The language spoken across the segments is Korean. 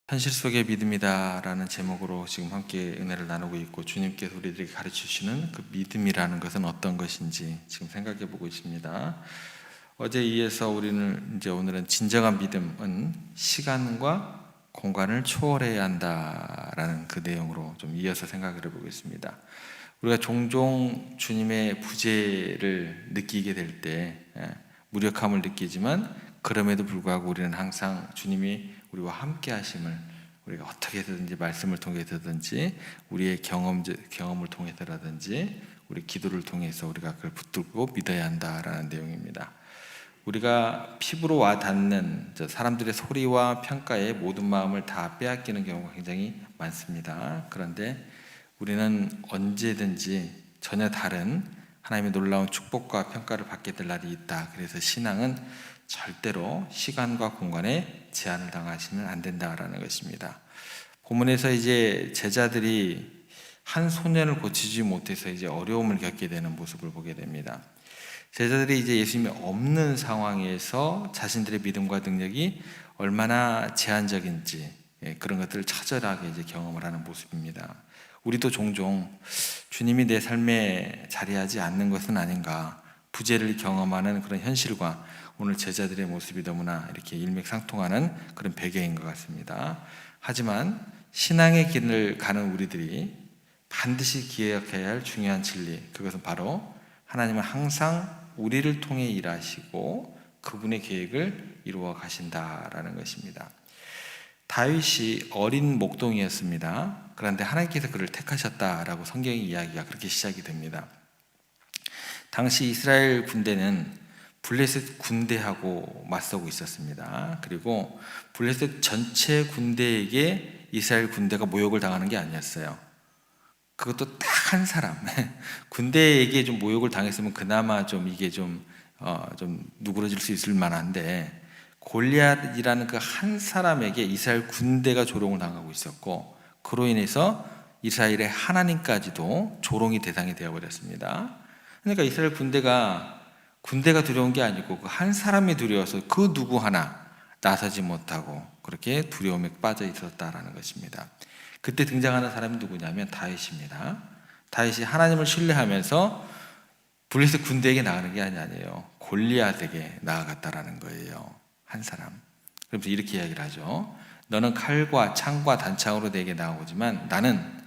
현실 속의 믿음이다라는 제목으로 지금 함께 은혜를 나누고 있고, 주님께서 우리들에게 가르쳐 주시는 그 믿음이라는 것은 어떤 것인지 지금 생각해 보고 있습니다. 어제 이어서 우리는 오늘은 진정한 믿음은 시간과 공간을 초월해야 한다라는 그 내용으로 좀 이어서 생각을 해보겠습니다. 우리가 종종 주님의 부재를 느끼게 될 때 무력함을 느끼지만, 그럼에도 불구하고 우리는 항상 주님이 우리와 함께 하심을, 우리가 어떻게 해서든지 말씀을 통해서든지 우리의 경험을 통해서라든지 우리 기도를 통해서 우리가 그걸 붙들고 믿어야 한다라는 내용입니다. 우리가 피부로 와 닿는 사람들의 소리와 평가에 모든 마음을 다 빼앗기는 경우가 굉장히 많습니다. 그런데 우리는 언제든지 전혀 다른 하나님의 놀라운 축복과 평가를 받게 될 날이 있다. 그래서 신앙은 절대로 시간과 공간에 제한을 당하시면 안 된다라는 것입니다. 본문에서 제자들이 한 소년을 고치지 못해서 어려움을 겪게 되는 모습을 보게 됩니다. 제자들이 예수님이 없는 상황에서 자신들의 믿음과 능력이 얼마나 제한적인지 그런 것들을 처절하게 경험을 하는 모습입니다. 우리도 종종 주님이 내 삶에 자리하지 않는 것은 아닌가, 부재를 경험하는 그런 현실과 오늘 제자들의 모습이 너무나 이렇게 일맥상통하는 그런 배경인 것 같습니다. 하지만 신앙의 길을 가는 우리들이 반드시 기억해야 할 중요한 진리, 그것은 바로 하나님은 항상 우리를 통해 일하시고 그분의 계획을 이루어 가신다라는 것입니다. 다윗이 어린 목동이었습니다. 그런데 하나님께서 그를 택하셨다라고 성경의 이야기가 그렇게 시작이 됩니다. 당시 이스라엘 군대는 블레셋 군대하고 맞서고 있었습니다. 그리고 블레셋 전체 군대에게 이스라엘 군대가 모욕을 당하는 게 아니었어요. 그것도 딱 한 사람, 군대에게 좀 모욕을 당했으면 그나마 좀 누그러질 수 있을 만한데, 골리앗이라는 그 한 사람에게 이스라엘 군대가 조롱을 당하고 있었고, 그로 인해서 이스라엘의 하나님까지도 조롱이 대상이 되어버렸습니다. 그러니까 이스라엘 군대가 두려운 게 아니고 그 한 사람이 두려워서 그 누구 하나 나서지 못하고 그렇게 두려움에 빠져 있었다라는 것입니다. 그때 등장하는 사람이 누구냐면 다윗입니다. 다윗이 하나님을 신뢰하면서 블레셋 군대에게 나가는 게 아니에요. 골리앗에게 나아갔다라는 거예요. 한 사람. 그러면서 이렇게 이야기를 하죠. 너는 칼과 창과 단창으로 내게 나오지만 나는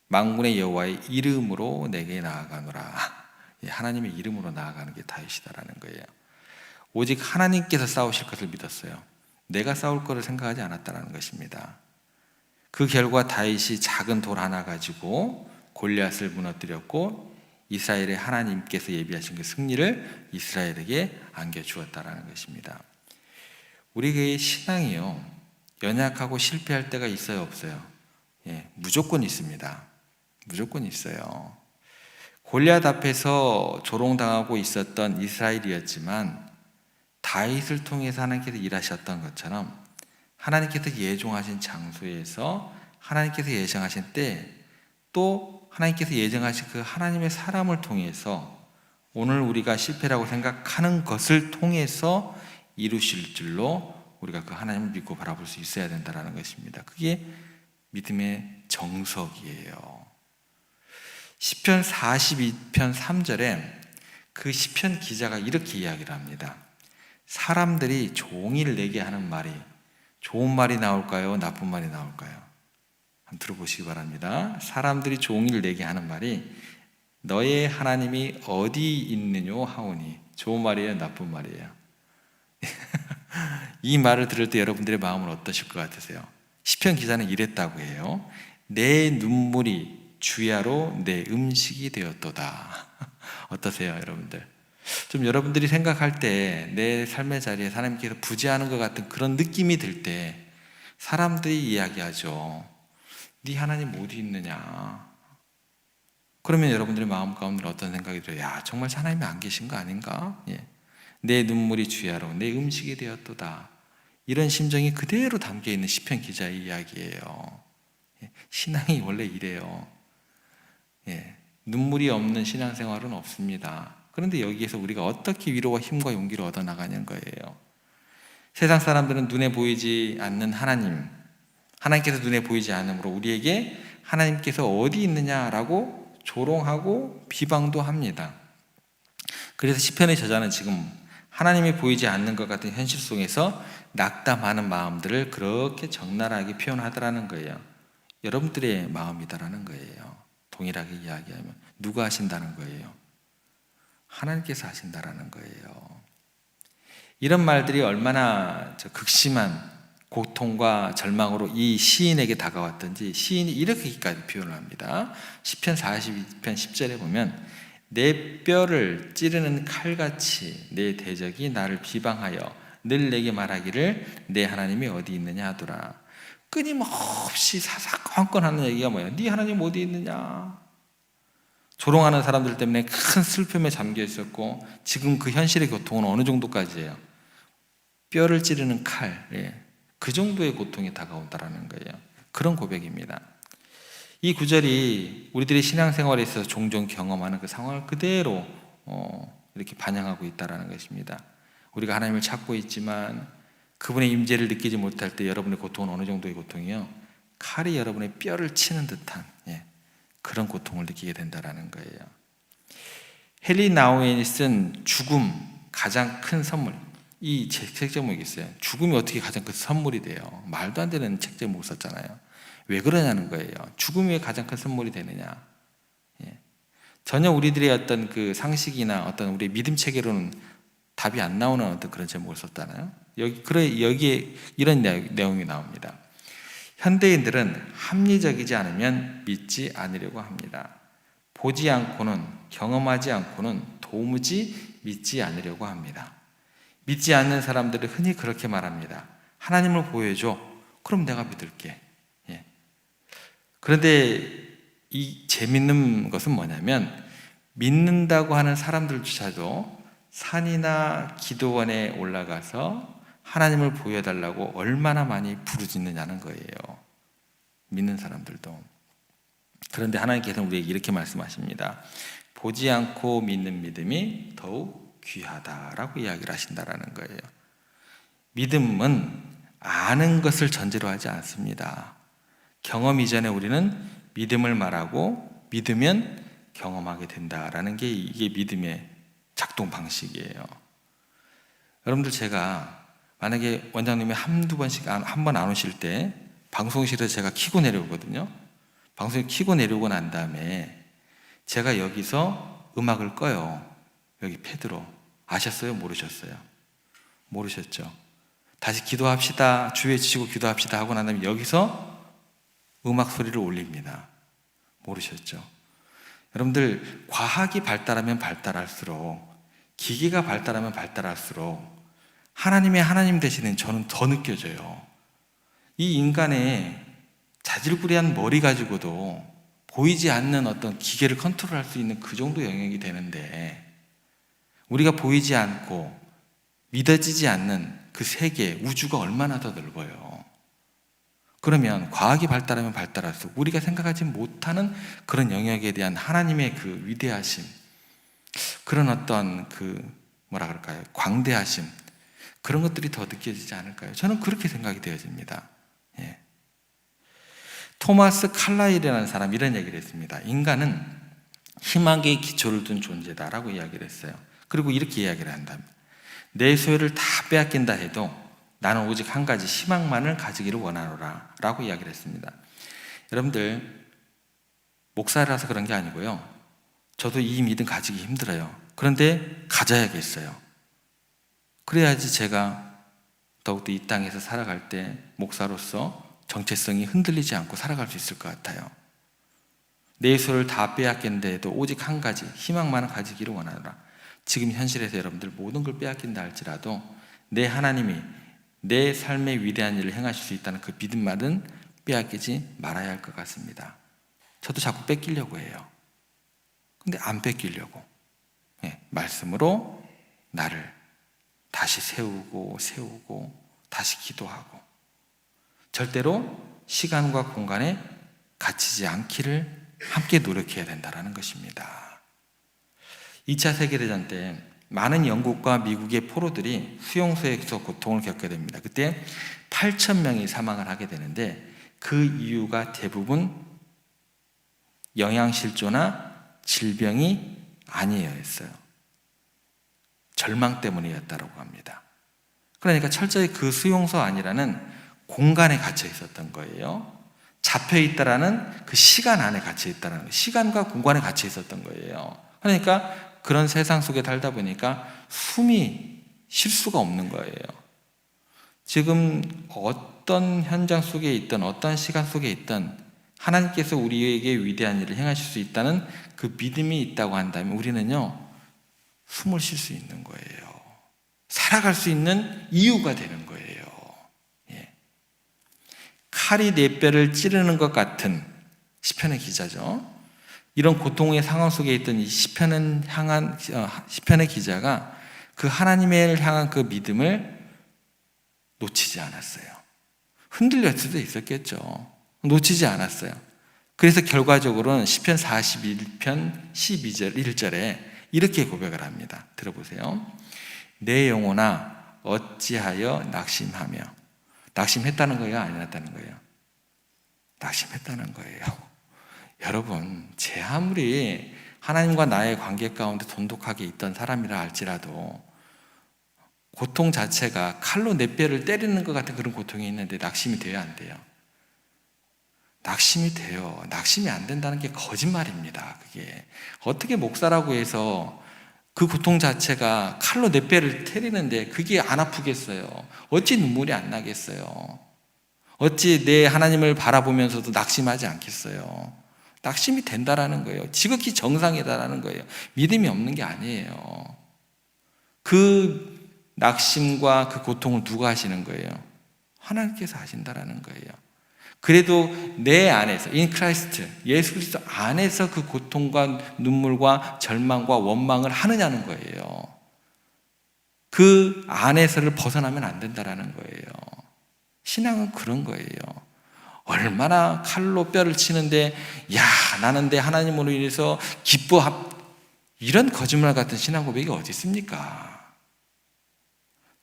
만군의 여호와의 이름으로 내게 나아가노라. 하나님의 이름으로 나아가는 게 다윗이다라는 거예요. 오직 하나님께서 싸우실 것을 믿었어요. 내가 싸울 거를 생각하지 않았다는 것입니다. 그 결과 다윗이 작은 돌 하나 가지고 골리앗을 무너뜨렸고, 이스라엘의 하나님께서 예비하신 그 승리를 이스라엘에게 안겨주었다라는 것입니다. 우리의 신앙이요, 연약하고 실패할 때가 있어요, 없어요? 무조건 있습니다. 무조건 있어요. 골리앗 앞에서 조롱당하고 있었던 이스라엘이었지만, 다윗을 통해서 하나님께서 일하셨던 것처럼 하나님께서 예정하신 장소에서 하나님께서 예정하신 때, 또 하나님께서 예정하신 그 하나님의 사람을 통해서 오늘 우리가 실패라고 생각하는 것을 통해서 이루실 줄로 우리가 그 하나님을 믿고 바라볼 수 있어야 된다는 것입니다. 그게 믿음의 정석이에요. 시편 42편 3절에 그 시편 기자가 이렇게 이야기를 합니다. 사람들이 종일 내게 하는 말이 좋은 말이 나올까요? 나쁜 말이 나올까요? 한번 들어보시기 바랍니다. 사람들이 종일 내게 하는 말이 너의 하나님이 어디 있느뇨 하오니. 좋은 말이에요? 나쁜 말이에요? 이 말을 들을 때 여러분들의 마음은 어떠실 것 같으세요? 시편 기자는 이랬다고 해요. 내 눈물이 주야로 내 음식이 되었도다. 어떠세요, 여러분들? 좀 여러분들이 생각할 때 내 삶의 자리에 하나님께서 부재하는 것 같은 그런 느낌이 들 때 사람들이 이야기하죠. 네 하나님 어디 있느냐? 그러면 여러분들의 마음 가운데 어떤 생각이 들어요? 야, 정말 하나님이 안 계신 거 아닌가? 내 눈물이 주야로 내 음식이 되었도다. 이런 심정이 그대로 담겨있는 시편 기자의 이야기예요. 신앙이 원래 이래요. 눈물이 없는 신앙생활은 없습니다. 그런데 여기에서 우리가 어떻게 위로와 힘과 용기를 얻어나가는 거예요. 세상 사람들은 눈에 보이지 않는 하나님, 하나님께서 눈에 보이지 않으므로 우리에게 하나님께서 어디 있느냐라고 조롱하고 비방도 합니다. 그래서 시편의 저자는 지금 하나님이 보이지 않는 것 같은 현실 속에서 낙담하는 마음들을 그렇게 적나라하게 표현하더라는 거예요. 여러분들의 마음이다라는 거예요. 동일하게 이야기하면 누가 하신다는 거예요? 하나님께서 하신다라는 거예요. 이런 말들이 얼마나 극심한 고통과 절망으로 이 시인에게 다가왔던지 시인이 이렇게까지 표현을 합니다. 시편 42편 10절에 보면 내 뼈를 찌르는 칼같이 내 대적이 나를 비방하여 늘 내게 말하기를 내 하나님이 어디 있느냐 하더라. 끊임없이 사사건건하는 얘기가 뭐예요? 네 하나님 어디 있느냐? 조롱하는 사람들 때문에 큰 슬픔에 잠겨 있었고 지금 그 현실의 고통은 어느 정도까지예요? 뼈를 찌르는 칼, 그 정도의 고통이 다가온다라는 거예요. 그런 고백입니다. 이 구절이 우리들의 신앙생활에 있어서 종종 경험하는 그 상황을 그대로 이렇게 반영하고 있다는 것입니다. 우리가 하나님을 찾고 있지만 그분의 임재를 느끼지 못할 때 여러분의 고통은 어느 정도의 고통이요? 칼이 여러분의 뼈를 치는 듯한 그런 고통을 느끼게 된다는 거예요. 헨리 나우엔이 쓴 죽음 가장 큰 선물, 이 책 제목이 있어요. 죽음이 어떻게 가장 큰 선물이 돼요? 말도 안 되는 책 제목을 썼잖아요. 왜 그러냐는 거예요. 죽음이 왜 가장 큰 선물이 되느냐? 전혀 우리들의 어떤 그 상식이나 어떤 우리 믿음 체계로는 답이 안 나오는 어떤 그런 제목을 썼잖아요. 여기에 이런 내용이 나옵니다. 현대인들은 합리적이지 않으면 믿지 않으려고 합니다. 보지 않고는, 경험하지 않고는 도무지 믿지 않으려고 합니다. 믿지 않는 사람들은 흔히 그렇게 말합니다. 하나님을 보여줘. 그럼 내가 믿을게. 그런데 이 재밌는 것은 뭐냐면 믿는다고 하는 사람들조차도 산이나 기도원에 올라가서 하나님을 보여달라고 얼마나 많이 부르짖느냐는 거예요. 믿는 사람들도. 그런데 하나님께서는 우리에게 이렇게 말씀하십니다. 보지 않고 믿는 믿음이 더욱 귀하다라고 이야기를 하신다라는 거예요. 믿음은 아는 것을 전제로 하지 않습니다. 경험 이전에 우리는 믿음을 말하고 믿으면 경험하게 된다라는 게 이게 믿음의 작동 방식이에요. 여러분들 제가 만약에 원장님이 한두 번씩 한 번 안 오실 때 방송실에서 제가 키고 내려오거든요. 방송을 키고 내려오고 난 다음에 제가 여기서 음악을 꺼요. 여기 패드로. 아셨어요? 모르셨어요? 모르셨죠? 다시 기도합시다. 주의 지시고 기도합시다 하고 난 다음에 여기서 음악 소리를 올립니다. 모르셨죠? 여러분들 과학이 발달하면 발달할수록 기기가 발달하면 발달할수록 하나님의 하나님 되시는 저는 더 느껴져요. 이 인간의 자질구레한 머리 가지고도 보이지 않는 어떤 기계를 컨트롤할 수 있는 그 정도 영역이 되는데 우리가 보이지 않고 믿어지지 않는 그 세계, 우주가 얼마나 더 넓어요. 그러면 과학이 발달하면 발달할수록 우리가 생각하지 못하는 그런 영역에 대한 하나님의 그 위대하심, 그런 어떤 그 뭐라 그럴까요? 광대하심, 그런 것들이 더 느껴지지 않을까요? 저는 그렇게 생각이 되어집니다. 토마스 칼라일이라는 사람이 이런 얘기를 했습니다. 인간은 희망의 기초를 둔 존재다라고 이야기를 했어요. 그리고 이렇게 이야기를 한답니다. 내 소유를 다 빼앗긴다 해도 나는 오직 한 가지 희망만을 가지기를 원하노라 라고 이야기를 했습니다. 여러분들 목사라서 그런 게 아니고요. 저도 이 믿음 가지기 힘들어요. 그런데 가져야겠어요. 그래야지 제가 더욱더 이 땅에서 살아갈 때 목사로서 정체성이 흔들리지 않고 살아갈 수 있을 것 같아요. 내 소유를 다 빼앗긴다 해도 오직 한 가지 희망만을 가지기를 원하노라. 지금 현실에서 여러분들 모든 걸 빼앗긴다 할지라도 내 하나님이 내 삶의 위대한 일을 행하실 수 있다는 그 믿음만은 빼앗기지 말아야 할 것 같습니다. 저도 자꾸 뺏기려고 해요. 근데 안 뺏기려고 말씀으로 나를 다시 세우고 다시 기도하고 절대로 시간과 공간에 갇히지 않기를 함께 노력해야 된다는 것입니다. 2차 세계대전 때 많은 영국과 미국의 포로들이 수용소에서 고통을 겪게 됩니다. 그때 8,000명이 사망을 하게 되는데 그 이유가 대부분 영양실조나 질병이 아니었어요. 절망 때문이었다고 합니다. 그러니까 철저히 그 수용소 안이라는 공간에 갇혀 있었던 거예요. 잡혀 있다라는 그 시간 안에 갇혀 있다라는 거예요. 시간과 공간에 갇혀 있었던 거예요. 그러니까 그런 세상 속에 살다 보니까 숨이 쉴 수가 없는 거예요. 지금 어떤 현장 속에 있든 어떤 시간 속에 있든 하나님께서 우리에게 위대한 일을 행하실 수 있다는 그 믿음이 있다고 한다면 우리는요, 숨을 쉴 수 있는 거예요. 살아갈 수 있는 이유가 되는 거예요. 예. 칼이 내 뼈를 찌르는 것 같은 시편의 기자죠. 이런 고통의 상황 속에 있던 이 시편의 기자가 그 하나님을 향한 그 믿음을 놓치지 않았어요. 흔들릴 수도 있었겠죠. 놓치지 않았어요. 그래서 결과적으로는 시편 41편 12절 1절에 이렇게 고백을 합니다. 들어보세요. 내 영혼아 어찌하여 낙심하며. 낙심했다는 거예요? 안 했다는 거예요? 낙심했다는 거예요. 여러분, 제 아무리 하나님과 나의 관계 가운데 돈독하게 있던 사람이라 할지라도 고통 자체가 칼로 내 뼈를 때리는 것 같은 그런 고통이 있는데 낙심이 돼요, 안 돼요? 낙심이 돼요. 낙심이 안 된다는 게 거짓말입니다. 그게 어떻게 목사라고 해서 그 고통 자체가 칼로 내 뼈를 때리는데 그게 안 아프겠어요? 어찌 눈물이 안 나겠어요? 어찌 내 하나님을 바라보면서도 낙심하지 않겠어요? 낙심이 된다라는 거예요. 지극히 정상이다라는 거예요. 믿음이 없는 게 아니에요. 그 낙심과 그 고통을 누가 하시는 거예요? 하나님께서 하신다라는 거예요. 그래도 내 안에서 in Christ, 예수 그리스도 안에서 그 고통과 눈물과 절망과 원망을 하느냐는 거예요. 그 안에서를 벗어나면 안 된다라는 거예요. 신앙은 그런 거예요. 얼마나 칼로 뼈를 치는데 야 나는 내 하나님으로 인해서 이런 거짓말 같은 신앙 고백이 어디 있습니까?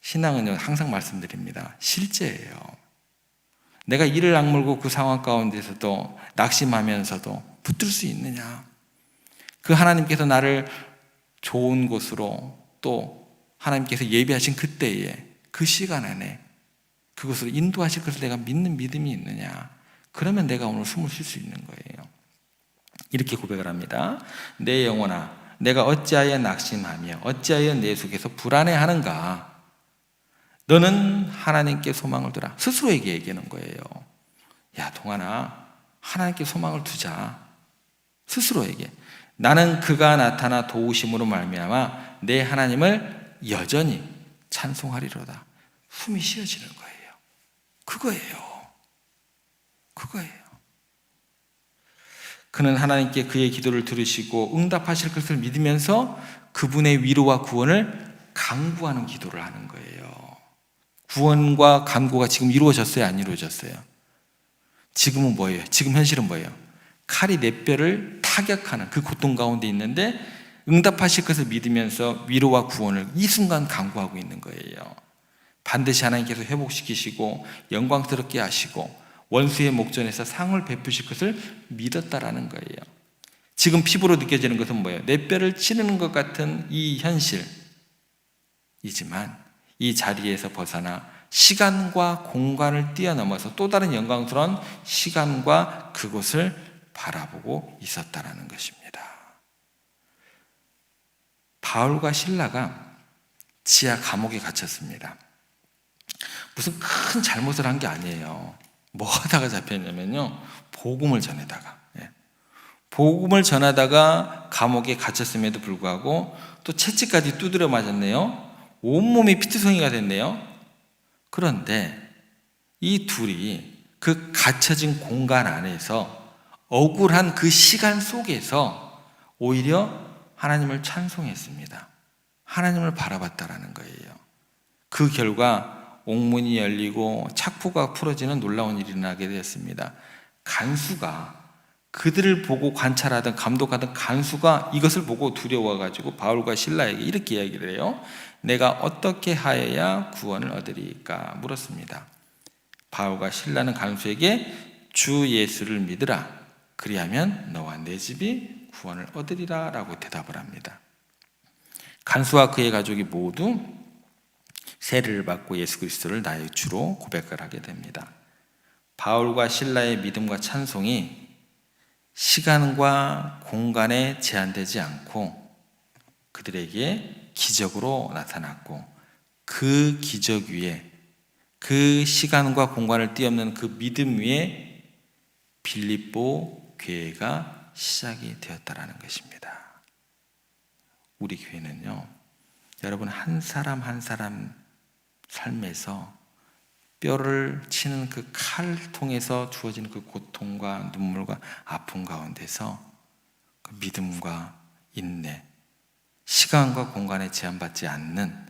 신앙은요, 항상 말씀드립니다. 실제예요. 내가 이를 악물고 그 상황 가운데서도 낙심하면서도 붙들 수 있느냐? 그 하나님께서 나를 좋은 곳으로 또 하나님께서 예비하신 그때에 그 시간 안에 그곳으로 인도하실 것을 내가 믿는 믿음이 있느냐? 그러면 내가 오늘 숨을 쉴 수 있는 거예요. 이렇게 고백을 합니다. 내 영혼아, 내가 어찌하여 낙심하며 어찌하여 내 속에서 불안해하는가? 너는 하나님께 소망을 두라. 스스로에게 얘기하는 거예요. 야, 동안아, 하나님께 소망을 두자. 스스로에게. 나는 그가 나타나 도우심으로 말미암아 내 하나님을 여전히 찬송하리로다. 숨이 쉬어지는 거예요. 그거예요. 그는 하나님께 그의 기도를 들으시고 응답하실 것을 믿으면서 그분의 위로와 구원을 간구하는 기도를 하는 거예요. 구원과 간구가 지금 이루어졌어요? 안 이루어졌어요? 지금은 뭐예요? 지금 현실은 뭐예요? 칼이 내 뼈를 타격하는 그 고통 가운데 있는데 응답하실 것을 믿으면서 위로와 구원을 이 순간 간구하고 있는 거예요. 반드시 하나님께서 회복시키시고 영광스럽게 하시고 원수의 목전에서 상을 베푸실 것을 믿었다라는 거예요. 지금 피부로 느껴지는 것은 뭐예요? 내 뼈를 찌르는 것 같은 이 현실이지만 이 자리에서 벗어나 시간과 공간을 뛰어넘어서 또 다른 영광스러운 시간과 그곳을 바라보고 있었다라는 것입니다. 바울과 실라가 지하 감옥에 갇혔습니다. 무슨 큰 잘못을 한 게 아니에요. 뭐 하다가 잡혔냐면요, 복음을 전하다가 복음을 전하다가 감옥에 갇혔음에도 불구하고 또 채찍까지 두드려 맞았네요. 온몸이 피투성이가 됐네요. 그런데 이 둘이 그 갇혀진 공간 안에서 억울한 그 시간 속에서 오히려 하나님을 찬송했습니다. 하나님을 바라봤다라는 거예요. 그 결과 옥문이 열리고 착포가 풀어지는 놀라운 일이 일어나게 되었습니다. 간수가, 그들을 보고 관찰하던 감독하던 간수가 이것을 보고 두려워가지고 바울과 실라에게 이렇게 이야기를 해요. 내가 어떻게 하여야 구원을 얻으리까 물었습니다. 바울과 실라는 간수에게 주 예수를 믿으라. 그리하면 너와 내 집이 구원을 얻으리라 라고 대답을 합니다. 간수와 그의 가족이 모두 세례를 받고 예수 그리스도를 나의 주로 고백을 하게 됩니다. 바울과 실라의 믿음과 찬송이 시간과 공간에 제한되지 않고 그들에게 기적으로 나타났고, 그 기적 위에, 그 시간과 공간을 뛰어넘는 그 믿음 위에 빌립보 교회가 시작이 되었다라는 것입니다. 우리 교회는요, 여러분 한 사람 한 사람 삶에서 뼈를 치는 그 칼통에서 주어지는 그 고통과 눈물과 아픔 가운데서 그 믿음과 인내, 시간과 공간에 제한받지 않는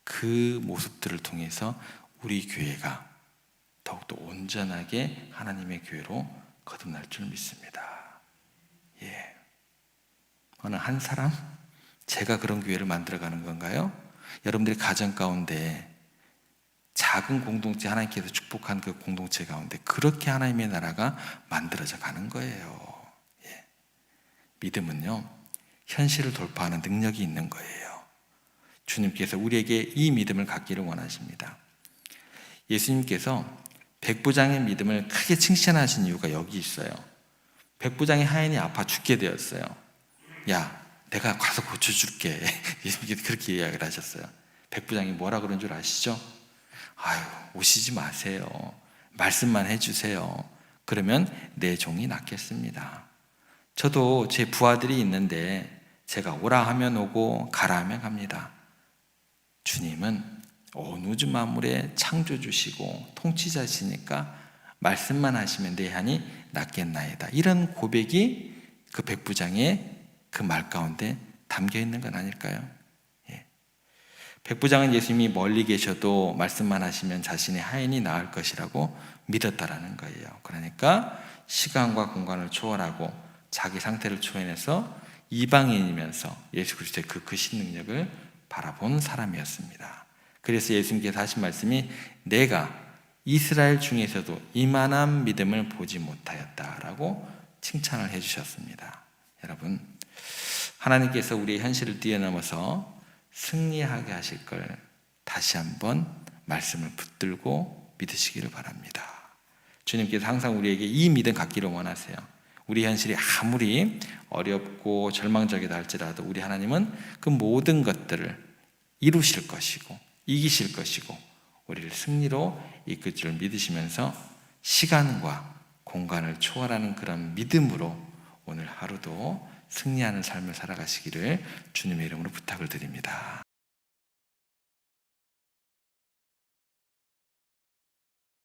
그 모습들을 통해서 우리 교회가 더욱더 온전하게 하나님의 교회로 거듭날 줄 믿습니다. 예. 어느 한 사람? 제가 그런 교회를 만들어가는 건가요? 여러분들이 가정 가운데 작은 공동체, 하나님께서 축복한 그 공동체 가운데 그렇게 하나님의 나라가 만들어져 가는 거예요. 예. 믿음은요, 현실을 돌파하는 능력이 있는 거예요. 주님께서 우리에게 이 믿음을 갖기를 원하십니다. 예수님께서 백부장의 믿음을 크게 칭찬하신 이유가 여기 있어요. 백부장의 하인이 아파 죽게 되었어요. 야, 내가 가서 고쳐줄게. 예수님께서 그렇게 이야기를 하셨어요. 백부장이 뭐라 그런 줄 아시죠? 아유, 오시지 마세요. 말씀만 해주세요. 그러면 내 종이 낫겠습니다. 저도 제 부하들이 있는데 제가 오라 하면 오고 가라 하면 갑니다. 주님은 온 우주 만물의 창조주시고 통치자시니까 말씀만 하시면 내 한이 낫겠나이다. 이런 고백이 그 백부장의 그 말 가운데 담겨 있는 건 아닐까요? 백부장은 예수님이 멀리 계셔도 말씀만 하시면 자신의 하인이 나을 것이라고 믿었다라는 거예요. 그러니까 시간과 공간을 초월하고 자기 상태를 초월해서 이방인이면서 예수 그리스도의 그 크신 능력을 바라본 사람이었습니다. 그래서 예수님께서 하신 말씀이 내가 이스라엘 중에서도 이만한 믿음을 보지 못하였다라고 칭찬을 해주셨습니다. 여러분, 하나님께서 우리의 현실을 뛰어넘어서 승리하게 하실 걸 다시 한번 말씀을 붙들고 믿으시기를 바랍니다. 주님께서 항상 우리에게 이 믿음 갖기를 원하세요. 우리 현실이 아무리 어렵고 절망적이다 할지라도 우리 하나님은 그 모든 것들을 이루실 것이고 이기실 것이고 우리를 승리로 이끌 줄 믿으시면서 시간과 공간을 초월하는 그런 믿음으로 오늘 하루도 승리하는 삶을 살아가시기를 주님의 이름으로 부탁을 드립니다.